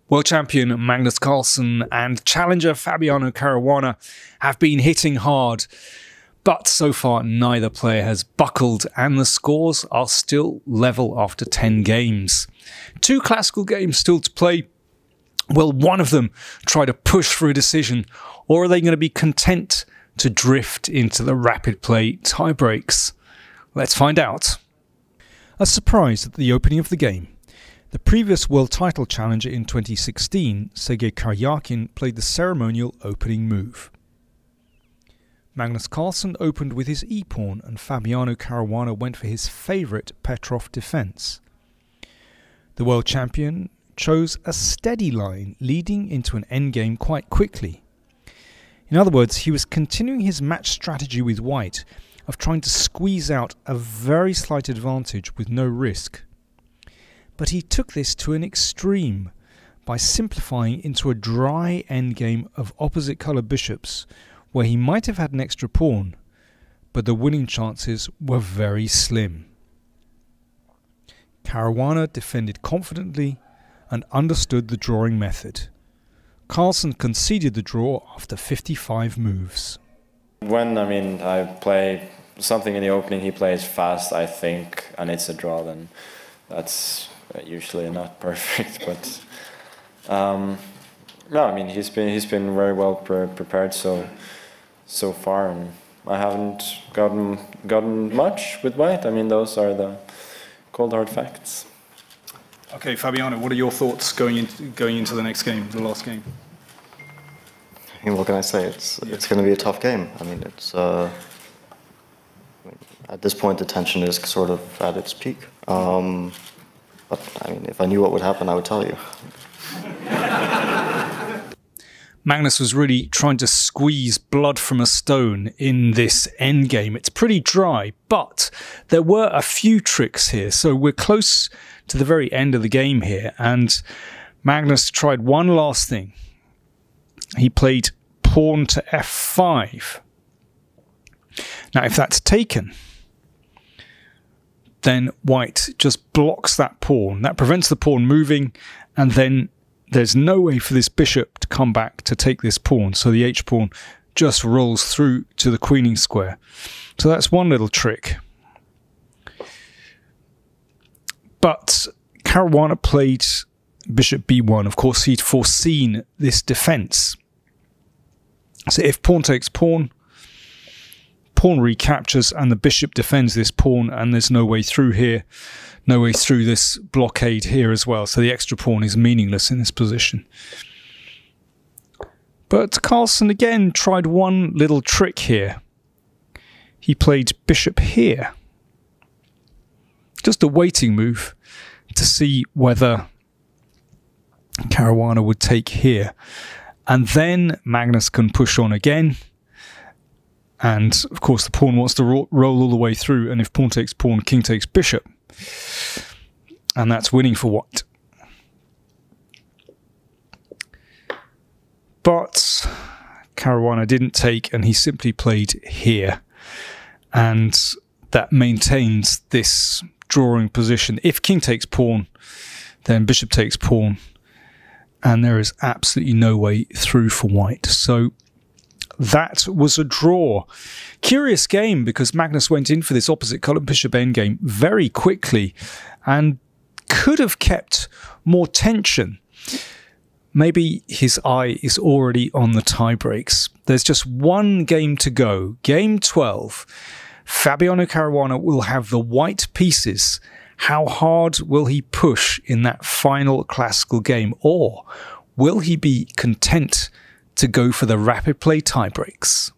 World champion Magnus Carlsen and challenger Fabiano Caruana have been hitting hard, but so far neither player has buckled and the scores are still level after 10 games. 2 classical games still to play. Will one of them try to push for a decision, or are they going to be content to drift into the rapid play tiebreaks? Let's find out. A surprise at the opening of the game. The previous world title challenger in 2016, Sergei Karyakin, played the ceremonial opening move. Magnus Carlsen opened with his e-pawn and Fabiano Caruana went for his favourite Petrov defence. The world champion chose a steady line leading into an endgame quite quickly. In other words, he was continuing his match strategy with white of trying to squeeze out a very slight advantage with no risk. But he took this to an extreme by simplifying into a dry endgame of opposite colour bishops where he might have had an extra pawn, but the winning chances were very slim. Caruana defended confidently and understood the drawing method. Carlsen conceded the draw after 55 moves. When I play something in the opening, he plays fast, I think, and it's a draw, then that's usually not perfect. But no, he's been very well prepared so far, and I haven't gotten much with white. Those are the cold hard facts. Okay, Fabiano, what are your thoughts going into the next game, the last game? What can I say? It's going to be a tough game. At this point, the tension is sort of at its peak. But if I knew what would happen, I would tell you. Magnus was really trying to squeeze blood from a stone in this endgame. It's pretty dry, but there were a few tricks here. So we're close to the very end of the game here, and Magnus tried one last thing. He played pawn to f5. Now, if that's taken, then white just blocks that pawn. That prevents the pawn moving, and then there's no way for this bishop to come back to take this pawn. So the h-pawn just rolls through to the queening square. So that's one little trick. But Caruana played bishop b1. Of course, he'd foreseen this defense. So if pawn takes pawn, pawn recaptures and the bishop defends this pawn, and there's no way through here, no way through this blockade here as well. So the extra pawn is meaningless in this position. But Carlsen again tried one little trick here. He played bishop here. Just a waiting move to see whether Caruana would take here. And then Magnus can push on again. And of course the pawn wants to roll all the way through, and if pawn takes pawn, king takes bishop. And that's winning for white. But Caruana didn't take, and he simply played here. And that maintains this drawing position. If king takes pawn, then bishop takes pawn. And there is absolutely no way through for white. So that was a draw. Curious game, because Magnus went in for this opposite colour bishop endgame very quickly and could have kept more tension. Maybe his eye is already on the tiebreaks. There's just one game to go. Game 12. Fabiano Caruana will have the white pieces. How hard will he push in that final classical game? Or will he be content to go for the rapid play tiebreaks?